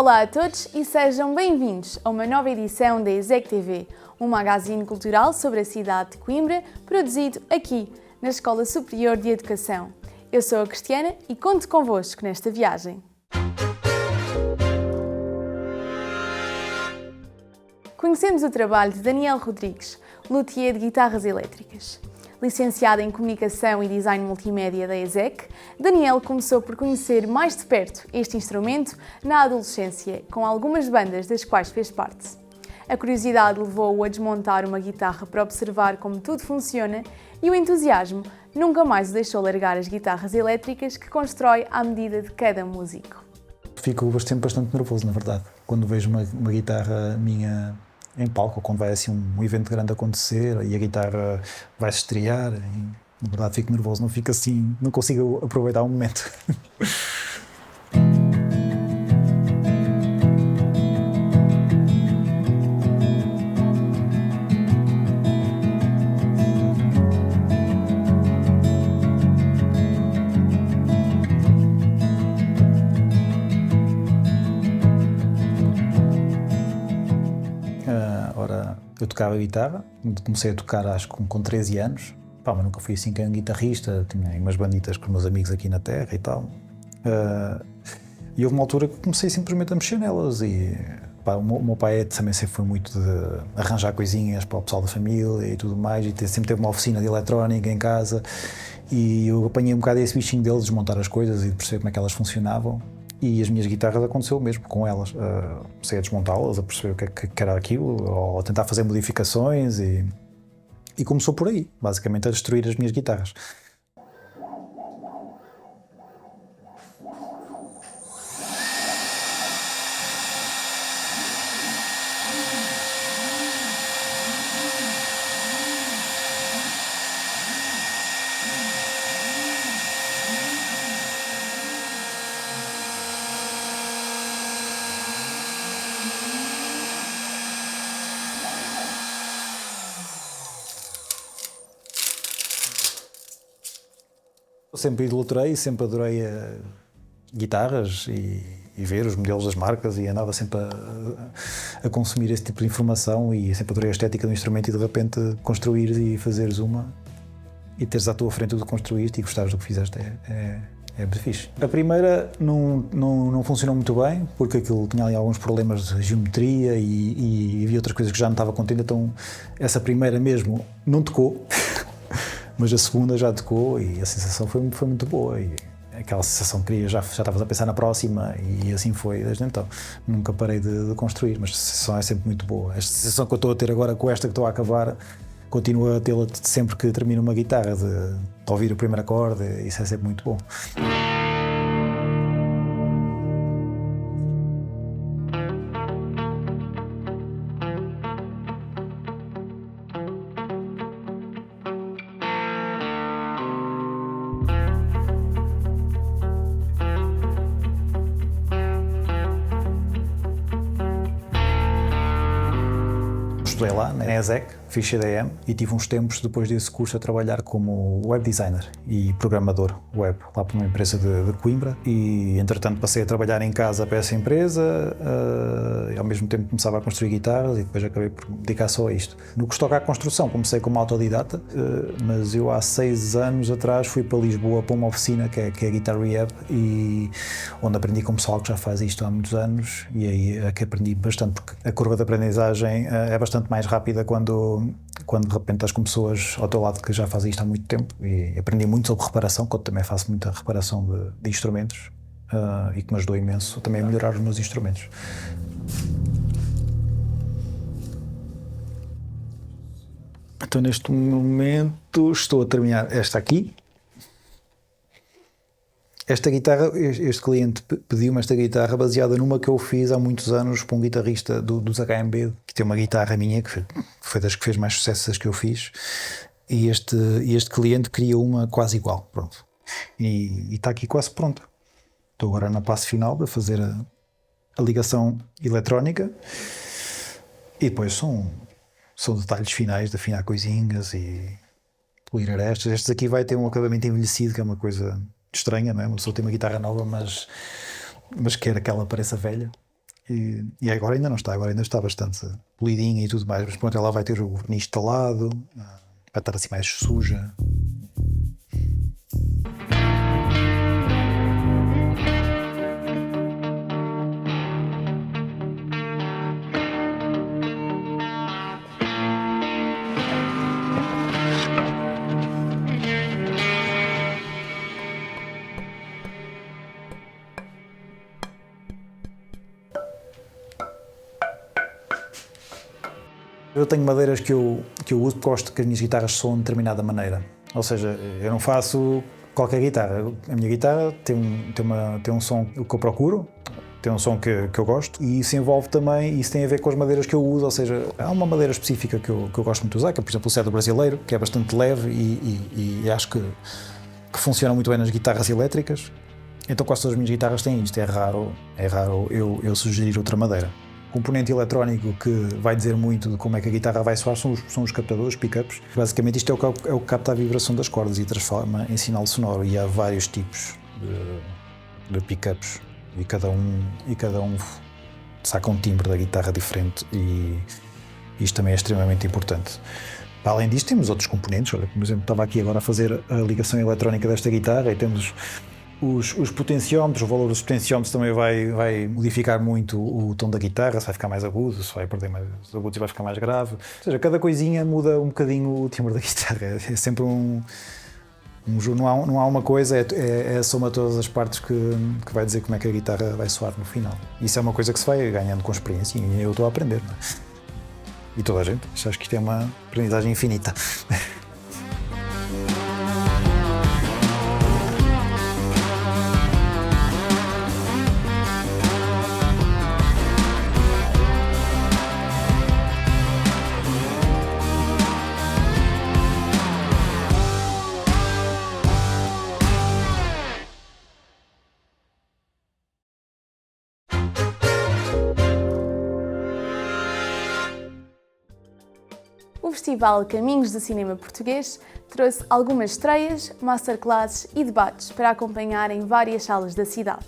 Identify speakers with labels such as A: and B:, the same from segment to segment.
A: Olá a todos e sejam bem-vindos a uma nova edição da ESEC TV, um magazine cultural sobre a cidade de Coimbra, produzido aqui, na Escola Superior de Educação. Eu sou a Cristiana e conto convosco nesta viagem. Conhecemos o trabalho de Daniel Rodrigues, luthier de guitarras elétricas. Licenciado em Comunicação e Design Multimédia da ESEC, Daniel começou por conhecer mais de perto este instrumento na adolescência, com algumas bandas das quais fez parte. A curiosidade levou-o a desmontar uma guitarra para observar como tudo funciona e o entusiasmo nunca mais o deixou largar as guitarras elétricas que constrói à medida de cada músico.
B: Fico sempre bastante nervoso, na verdade, quando vejo uma guitarra minha em palco, ou quando vai assim um evento grande acontecer e a guitarra vai se estrear, e, na verdade fico nervoso, não fico assim, não consigo aproveitar o momento. Eu tocava guitarra, comecei a tocar acho que com 13 anos, mas nunca fui assim um guitarrista, tinha umas banditas com os meus amigos aqui na terra e tal. E houve uma altura que comecei simplesmente a mexer nelas e o meu pai também sempre foi muito de arranjar coisinhas para o pessoal da família e tudo mais, e sempre teve uma oficina de eletrónica em casa e eu apanhei um bocado esse bichinho deles, de desmontar as coisas e de perceber como é que elas funcionavam. E as minhas guitarras aconteceu o mesmo com elas. Comecei a desmontá-las, a perceber o que era aquilo, ou a tentar fazer modificações e começou por aí, basicamente a destruir as minhas guitarras. Eu sempre idolatrei, sempre adorei guitarras e ver os modelos das marcas e andava sempre a consumir esse tipo de informação e sempre adorei a estética do instrumento e de repente construires e fazeres uma e teres à tua frente o que construíste e gostares do que fizeste é muito fixe. A primeira não funcionou muito bem porque aquilo tinha ali alguns problemas de geometria e havia outras coisas que já não estava contente, então essa primeira mesmo não tocou. Mas a segunda já tocou e a sensação foi muito boa e aquela sensação que já estavas a pensar na próxima e assim foi desde então. Nunca parei de construir, mas a sensação é sempre muito boa. Esta sensação que eu estou a ter agora com esta que estou a acabar, continuo a tê-la sempre que termino uma guitarra, de ouvir o primeiro acorde, isso é sempre muito bom. Estudei lá na ESEC, fiz CDM e tive uns tempos depois desse curso a trabalhar como web designer e programador web lá para uma empresa de Coimbra e entretanto passei a trabalhar em casa para essa empresa e ao mesmo tempo começava a construir guitarras e depois acabei por me dedicar só a isto. No que toca à construção comecei como autodidata, mas eu há 6 anos atrás fui para Lisboa para uma oficina que é a Guitar Rehab e onde aprendi com o pessoal que já faz isto há muitos anos e aí é que aprendi bastante porque a curva de aprendizagem é bastante mais rápida quando de repente estás com pessoas ao teu lado que já fazem isto há muito tempo e aprendi muito sobre reparação, que eu também faço muita reparação de instrumentos e que me ajudou imenso também a melhorar os meus instrumentos. Então neste momento estou a terminar esta aqui. Esta guitarra, este cliente pediu-me esta guitarra baseada numa que eu fiz há muitos anos para um guitarrista dos HMB, que tem uma guitarra minha, que foi das que fez mais sucesso das que eu fiz, e este cliente queria uma quase igual, pronto. E está aqui quase pronta. Estou agora na fase final de fazer a ligação eletrónica e depois são detalhes finais de afinar coisinhas e polir arestas. Este aqui vai ter um acabamento envelhecido, que é uma coisa estranha, não é? Uma pessoa tem uma guitarra nova, mas quer que ela pareça velha. E agora ainda não está, agora ainda está bastante polidinha e tudo mais, mas pronto, ela vai ter o verniz instalado, vai estar assim mais suja. Eu tenho madeiras que eu uso porque gosto que as minhas guitarras soam de determinada maneira. Ou seja, eu não faço qualquer guitarra. A minha guitarra tem um som que eu procuro, tem um som que eu gosto, e isso envolve também, isso tem a ver com as madeiras que eu uso. Ou seja, há uma madeira específica que eu gosto muito de usar, que é, por exemplo, o cedro brasileiro, que é bastante leve e acho que funciona muito bem nas guitarras elétricas. Então quase todas as minhas guitarras têm isto. É raro eu sugerir outra madeira. O componente eletrónico que vai dizer muito de como é que a guitarra vai soar são os captadores, pick-ups. Basicamente isto é o que capta a vibração das cordas e transforma em sinal sonoro, e há vários tipos de pick-ups e cada um saca um timbre da guitarra diferente, e isto também é extremamente importante. Para além disto temos outros componentes. Olha, por exemplo, estava aqui agora a fazer a ligação eletrónica desta guitarra e temos os potenciómetros. O valor dos potenciómetros também vai modificar muito o tom da guitarra, se vai ficar mais agudo, se vai perder mais agudos e vai ficar mais grave. Ou seja, cada coisinha muda um bocadinho o timbre da guitarra. É sempre não há uma coisa, é a soma de todas as partes que vai dizer como é que a guitarra vai soar no final. Isso é uma coisa que se vai ganhando com experiência, e eu estou a aprender, não é? E toda a gente. Acho que isto é uma aprendizagem infinita.
A: O Festival Caminhos do Cinema Português trouxe algumas estreias, masterclasses e debates para acompanhar em várias salas da cidade.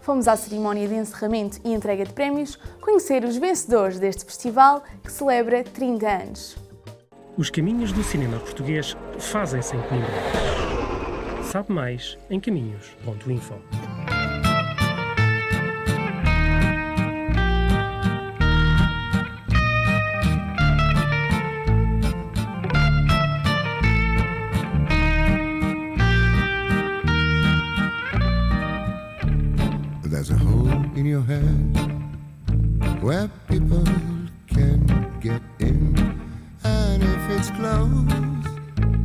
A: Fomos à cerimónia de encerramento e entrega de prémios conhecer os vencedores deste festival, que celebra 30 anos.
C: Os caminhos do cinema português fazem-se em Coimbra. Sabe mais em caminhos.info.
D: There's a hole in your head where people can get in, and if it's closed,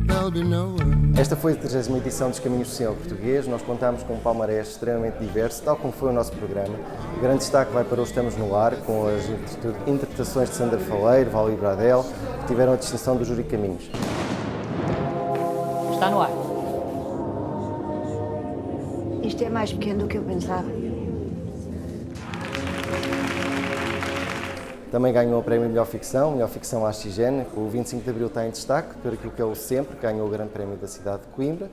D: there'll be no one.
E: Esta foi a 30ª edição dos Caminhos do Cinema Português. Nós contamos com um palmarés extremamente diverso, tal como foi o nosso programa. O grande destaque vai para o Estamos no Ar, com as interpretações de Sandra Faleiro, Vali Bradel, que tiveram a distinção do Júri Caminhos.
F: Está no ar.
G: Isto é mais pequeno do que eu pensava.
E: Também ganhou o prémio Melhor Ficção AXN. O 25 de Abril está em destaque por aquilo que é o Sempre, que ganhou o Grande Prémio da cidade de Coimbra.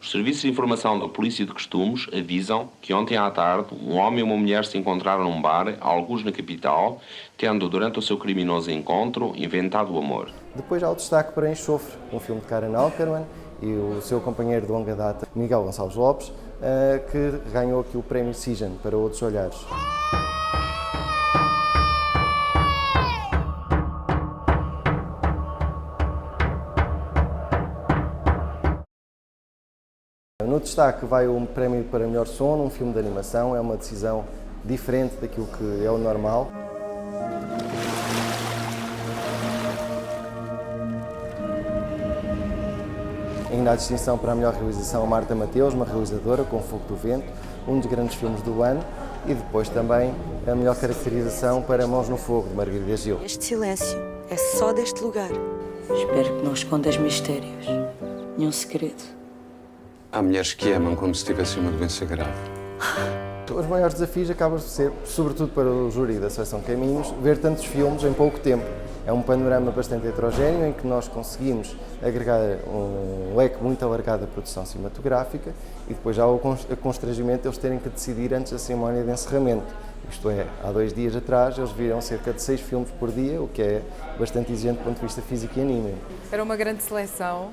H: Os serviços de informação da Polícia de Costumes avisam que ontem à tarde um homem e uma mulher se encontraram num bar, alguns na capital, tendo, durante o seu criminoso encontro, inventado o amor.
E: Depois há o destaque para Enxofre, um filme de Karen Alkerman e o seu companheiro de longa data, Miguel Gonçalves Lopes, que ganhou aqui o prémio Sijan para Outros Olhares. No destaque vai um prémio para melhor som num filme de animação. É uma decisão diferente daquilo que é o normal. Ainda há distinção para a melhor realização a Marta Mateus, uma realizadora com Fogo do Vento, um dos grandes filmes do ano, e depois também a melhor caracterização para Mãos no Fogo, de Margarida Gil.
I: Este silêncio é só deste lugar.
F: Espero que não escondas mistérios. Nenhum segredo.
J: Há mulheres que amam como se tivesse uma doença grave.
E: Os maiores desafios acabam de ser, sobretudo para o júri da Seleção Caminhos, ver tantos filmes em pouco tempo. É um panorama bastante heterogéneo em que nós conseguimos agregar um leque muito alargado da produção cinematográfica, e depois há o constrangimento de eles terem que decidir antes da cerimónia de encerramento. Isto é, há 2 dias atrás eles viram cerca de 6 filmes por dia, o que é bastante exigente do ponto de vista físico e anímico.
K: Era uma grande seleção,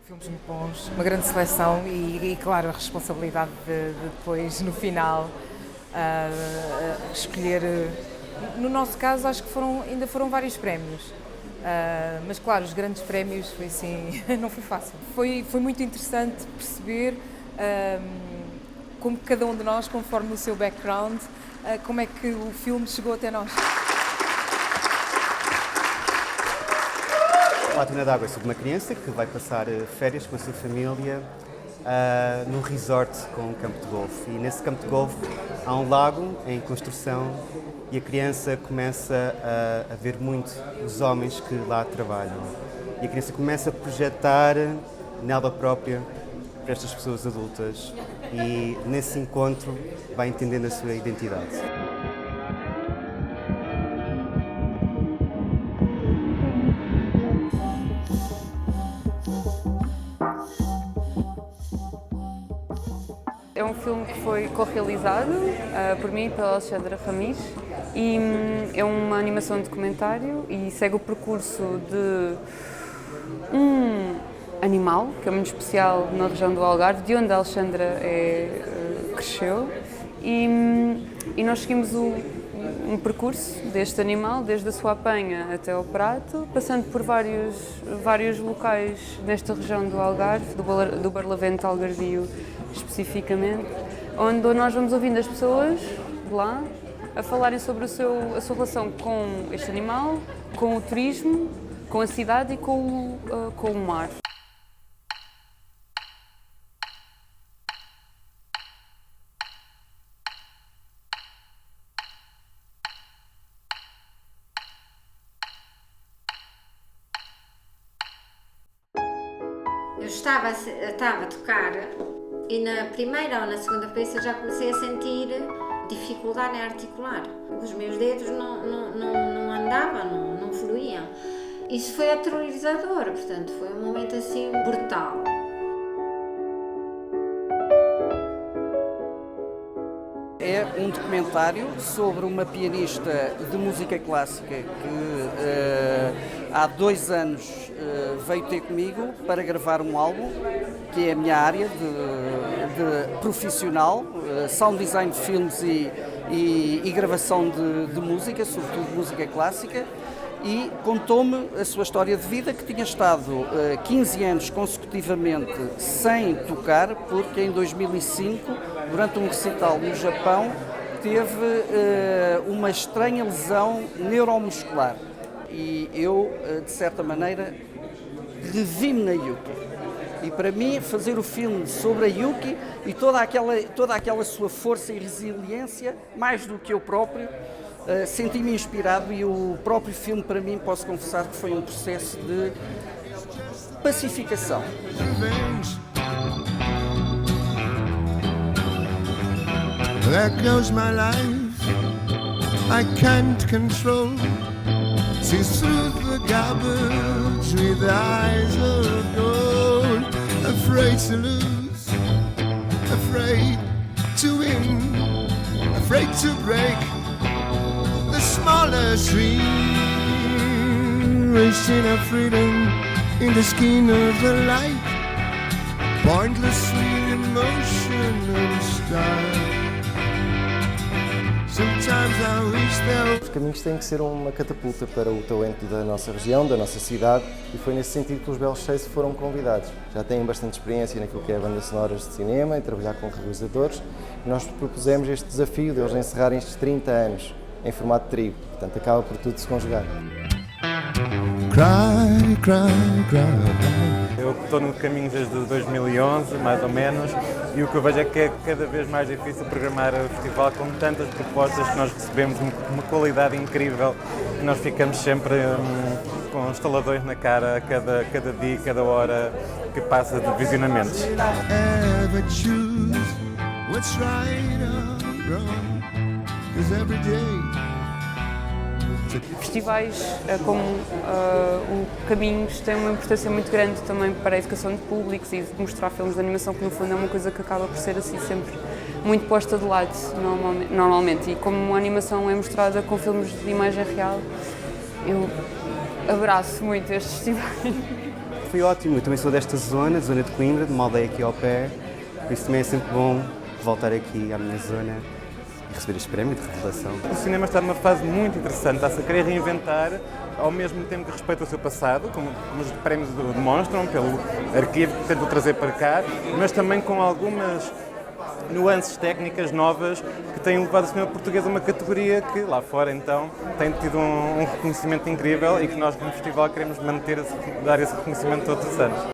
K: filmes muito bons, uma grande seleção e claro, a responsabilidade de depois, no final, escolher. No nosso caso, acho que ainda foram vários prémios. Mas claro, os grandes prémios foi assim, não foi fácil. Foi muito interessante perceber como cada um de nós, conforme o seu background, como é que o filme chegou até nós.
L: Lágrima d'Água é sobre uma criança que vai passar férias com a sua família num resort com um campo de golfe. E nesse campo de golfe há um lago em construção e a criança começa a ver muito os homens que lá trabalham. E a criança começa a projetar nela própria para estas pessoas adultas e nesse encontro vai entendendo a sua identidade.
M: É um filme que foi co-realizado por mim e pela Alexandra Ramis e é uma animação de documentário e segue o percurso de um animal, que é muito especial na região do Algarve, de onde a Alexandra cresceu e nós seguimos um percurso deste animal, desde a sua apanha até ao prato, passando por vários locais nesta região do Algarve, do Barlavento Algarvio especificamente, onde nós vamos ouvindo as pessoas de lá a falarem sobre a sua relação com este animal, com o turismo, com a cidade e com o mar.
N: Eu estava a tocar e na primeira ou na segunda peça já comecei a sentir dificuldade em articular. Os meus dedos não andavam, não fluíam. Isso foi aterrorizador, portanto foi um momento assim brutal.
O: É um documentário sobre uma pianista de música clássica que há 2 anos veio ter comigo para gravar um álbum, que é a minha área de profissional, sound design de filmes e gravação de música, sobretudo música clássica, e contou-me a sua história de vida, que tinha estado 15 anos consecutivamente sem tocar, porque em 2005, durante um recital no Japão, teve uma estranha lesão neuromuscular. E eu, de certa maneira, revi-me na Yuki. E para mim, fazer o filme sobre a Yuki e toda aquela sua força e resiliência, mais do que eu próprio, senti-me inspirado e o próprio filme, para mim, posso confessar que foi um processo de pacificação.
D: There goes my life, I can't control. Sees through the garbage with eyes of gold. Afraid to lose, afraid to win, afraid to break the smallest dream. Wasting our freedom in the skin of the light, pointlessly in motion and style.
E: Os caminhos têm que ser uma catapulta para o talento da nossa região, da nossa cidade, e foi nesse sentido que os Belos Seis foram convidados. Já têm bastante experiência naquilo que é bandas sonoras de cinema e trabalhar com realizadores. E nós propusemos este desafio de eles encerrarem estes 30 anos em formato de trio. Portanto, acaba por tudo se conjugar.
D: Cry, cry, cry.
P: Eu estou no caminho desde 2011, mais ou menos, e o que eu vejo é que é cada vez mais difícil programar o festival com tantas propostas que nós recebemos, uma qualidade incrível, que nós ficamos sempre com instaladores na cara cada dia, cada hora que passa de visionamentos.
M: Festivais como o Caminhos têm uma importância muito grande também para a educação de públicos e de mostrar filmes de animação, que no fundo é uma coisa que acaba por ser assim sempre muito posta de lado normalmente. E como a animação é mostrada com filmes de imagem real, eu abraço muito estes festivais.
L: Foi ótimo, eu também sou desta zona de Coimbra, de uma aldeia aqui ao pé, por isso também é sempre bom voltar aqui à minha zona e receber este prémio de revelação.
P: O cinema está numa fase muito interessante, está-se a querer reinventar, ao mesmo tempo que respeita o seu passado, como os prémios demonstram, pelo arquivo que tentam trazer para cá, mas também com algumas nuances técnicas novas que têm levado o cinema português a uma categoria que lá fora então tem tido um reconhecimento incrível e que nós como festival queremos manter, dar esse reconhecimento todos os anos.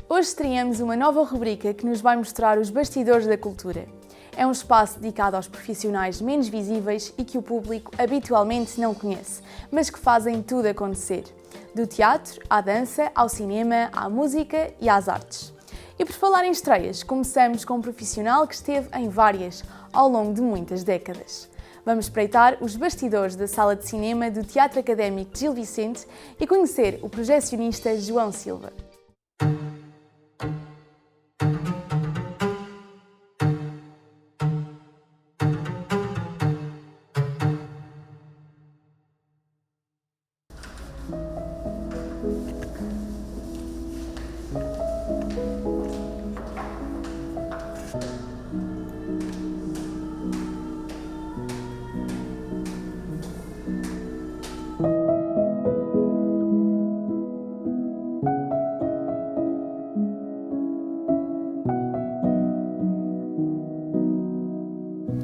A: Hoje estreamos uma nova rubrica que nos vai mostrar os bastidores da cultura. É um espaço dedicado aos profissionais menos visíveis e que o público habitualmente não conhece, mas que fazem tudo acontecer. Do teatro, à dança, ao cinema, à música e às artes. E por falar em estreias, começamos com um profissional que esteve em várias, ao longo de muitas décadas. Vamos espreitar os bastidores da sala de cinema do Teatro Académico de Gil Vicente e conhecer o projecionista João Silva.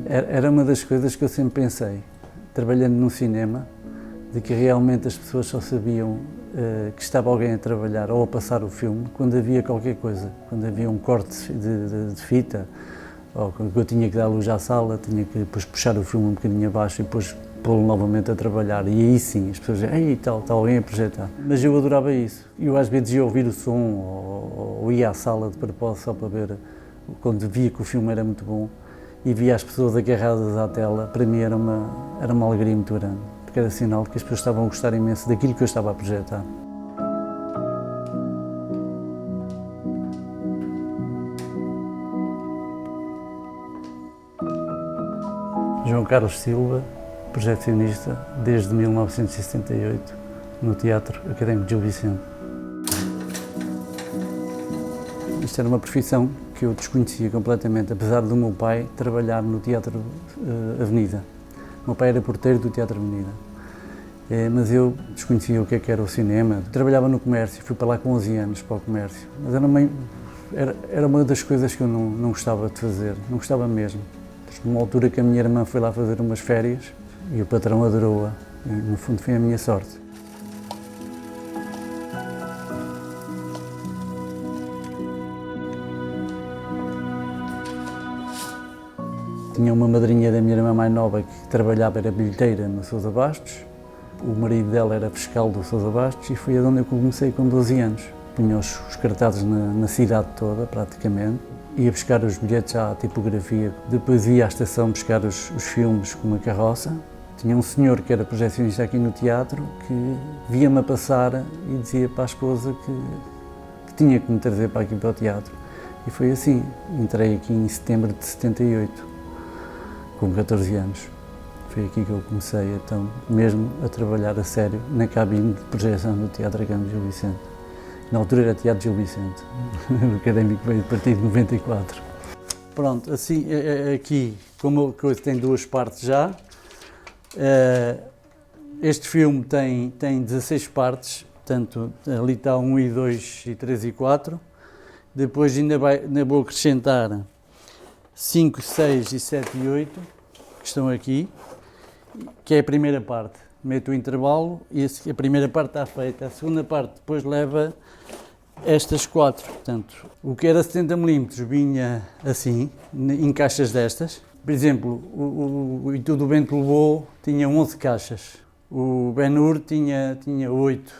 Q: Era uma das coisas que eu sempre pensei, trabalhando no cinema, de que realmente as pessoas só sabiam que estava alguém a trabalhar ou a passar o filme quando havia qualquer coisa, quando havia um corte de fita, ou quando eu tinha que dar luz à sala, tinha que depois puxar o filme um bocadinho abaixo e depois pô-lo novamente a trabalhar. E aí sim, as pessoas diziam, ei, está alguém a projetar. Mas eu adorava isso. Eu às vezes ia ouvir o som ou ia à sala de propósito só para ver, quando via que o filme era muito bom, e via as pessoas agarradas à tela, para mim era uma alegria muito grande, porque era sinal de que as pessoas estavam a gostar imenso daquilo que eu estava a projetar. João Carlos Silva, projecionista desde 1978, no Teatro Académico de Gil Vicente. Isto era uma profissão que eu desconhecia completamente, apesar do meu pai trabalhar no Teatro Avenida. O meu pai era porteiro do Teatro Avenida, mas eu desconhecia o que era o cinema. Trabalhava no comércio, fui para lá com 11 anos, para o comércio, mas era uma das coisas que eu não gostava de fazer, não gostava mesmo. Numa altura que a minha irmã foi lá fazer umas férias e o patrão adorou-a, e no fundo foi a minha sorte. Tinha uma madrinha da minha irmã mais nova que trabalhava, era bilheteira no Sousa Bastos. O marido dela era fiscal do Sousa Bastos e foi onde eu comecei com 12 anos. Punha os cartazes na cidade toda, praticamente. Ia buscar os bilhetes à tipografia. Depois ia à estação buscar os filmes com uma carroça. Tinha um senhor que era projecionista aqui no teatro que via-me a passar e dizia para a esposa que tinha que me trazer para aqui para o teatro. E foi assim. Entrei aqui em setembro de 78. Com 14 anos. Foi aqui que eu comecei, então, mesmo a trabalhar a sério na cabine de projeção do Teatro Académico de Gil Vicente. Na altura era Teatro Gil Vicente, o Académico veio a partir de 94. Pronto, assim, aqui, como a coisa tem duas partes já, este filme tem 16 partes, portanto, ali está 1 e 2 e 3 e 4. Depois ainda vou acrescentar 5, 6 e 7 e 8, que estão aqui, que é a primeira parte. Meto o intervalo e a primeira parte está feita. A segunda parte depois leva estas 4. Portanto, o que era 70mm vinha assim, em caixas destas. Por exemplo, o E Tudo o Vento Levou tinha 11 caixas. O Ben-Hur tinha 8.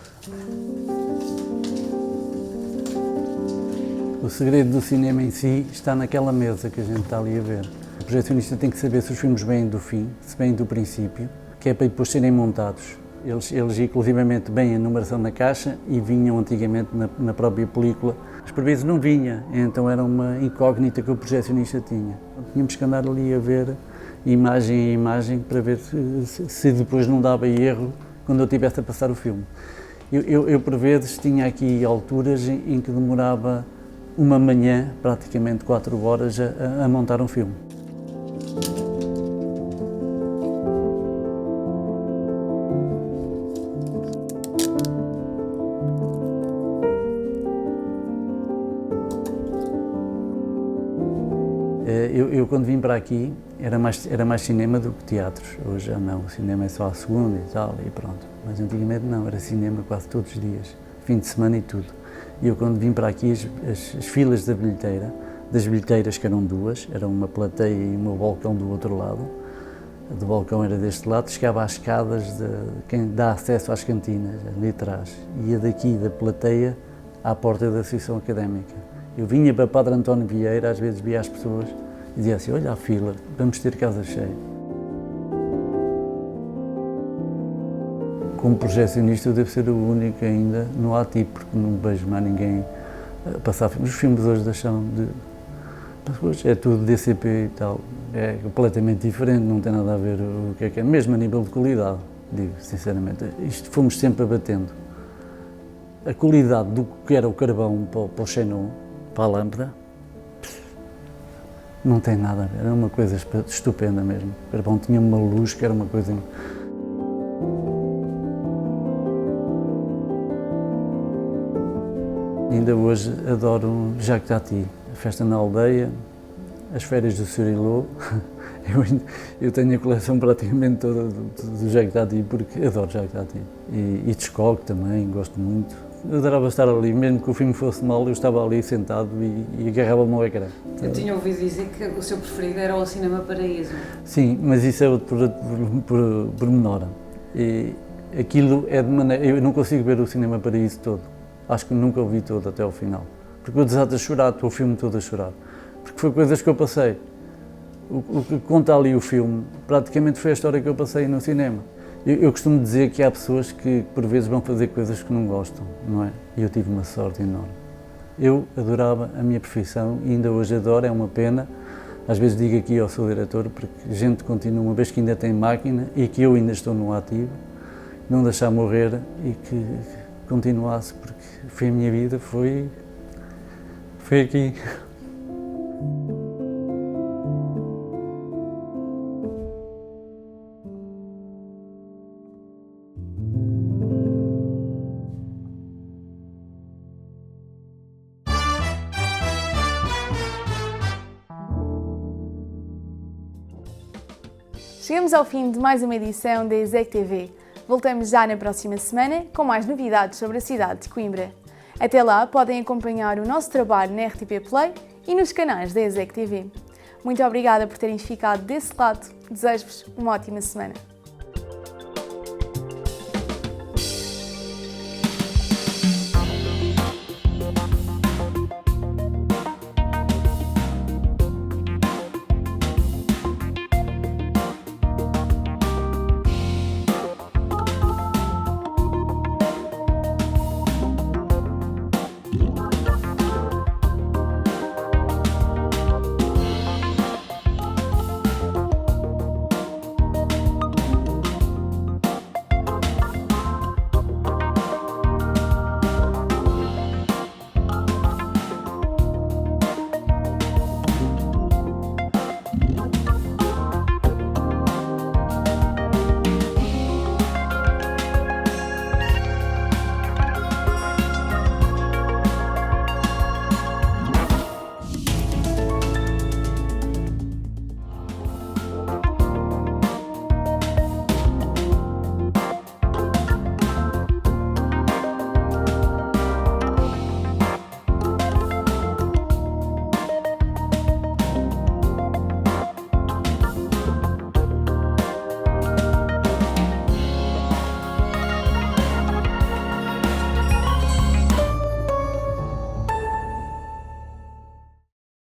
Q: O segredo do cinema em si está naquela mesa que a gente está ali a ver. O projecionista tem que saber se os filmes vêm do fim, se vêm do princípio, que é para depois serem montados. Eles inclusivamente vêm a numeração na caixa e vinham antigamente na própria película. Mas por vezes não vinha, então era uma incógnita que o projecionista tinha. Tínhamos que andar ali a ver imagem a imagem para ver se depois não dava erro quando eu estivesse a passar o filme. Eu por vezes tinha aqui alturas em que demorava uma manhã, praticamente 4 horas, a montar um filme. Eu quando vim para aqui era mais cinema do que teatros. Hoje já não, o cinema é só à segunda e tal, e pronto. Mas antigamente não, era cinema quase todos os dias, fim de semana e tudo. E eu quando vim para aqui, as filas da bilheteira, das bilheteiras que eram 2, era uma plateia e um balcão do outro lado. A do balcão era deste lado, chegava às escadas de quem dá acesso às cantinas, ali atrás. Ia daqui da plateia à porta da Associação Académica. Eu vinha para Padre António Vieira, às vezes via as pessoas e dizia assim, olha a fila, vamos ter casa cheia. Como projecionista eu devo ser o único ainda no ativo, porque não vejo mais ninguém passar filmes. Os filmes hoje deixam de... Hoje é tudo DCP e tal, é completamente diferente, não tem nada a ver o que é, mesmo a nível de qualidade, digo sinceramente. Isto fomos sempre abatendo. A qualidade do que era o carvão para o xenon, para a lâmpada, não tem nada a ver, era uma coisa estupenda mesmo. O carvão tinha uma luz que era uma coisa... Ainda hoje adoro Jacques Tati, a festa na aldeia, as férias do Surilô. Eu tenho a coleção praticamente toda do Jacques Tati, porque adoro Jacques Tati. E Hitchcock também, gosto muito. Eu adorava estar ali, mesmo que o filme fosse mal, eu estava ali sentado e agarrava-me ao ecrã.
R: Eu tinha ouvido dizer que o seu preferido era o Cinema Paraíso.
Q: Sim, mas isso é outro pormenor. E aquilo é de maneira... Eu não consigo ver o Cinema Paraíso todo. Acho que nunca o vi todo até ao final. Porque eu desato a chorar, estou o filme todo a chorar. Porque foi coisas que eu passei. O que conta ali o filme, praticamente foi a história que eu passei no cinema. Eu costumo dizer que há pessoas que por vezes vão fazer coisas que não gostam, não é? E eu tive uma sorte enorme. Eu adorava a minha profissão e ainda hoje adoro, é uma pena. Às vezes digo aqui ao seu diretor, porque a gente continua, uma vez que ainda tem máquina e que eu ainda estou no ativo, não deixar morrer e que continuasse, porque foi a minha vida, foi aqui.
A: Chegamos ao fim de mais uma edição da ESEC TV. Voltamos já na próxima semana com mais novidades sobre a cidade de Coimbra. Até lá podem acompanhar o nosso trabalho na RTP Play e nos canais da ESEC TV. Muito obrigada por terem ficado desse lado. Desejo-vos uma ótima semana.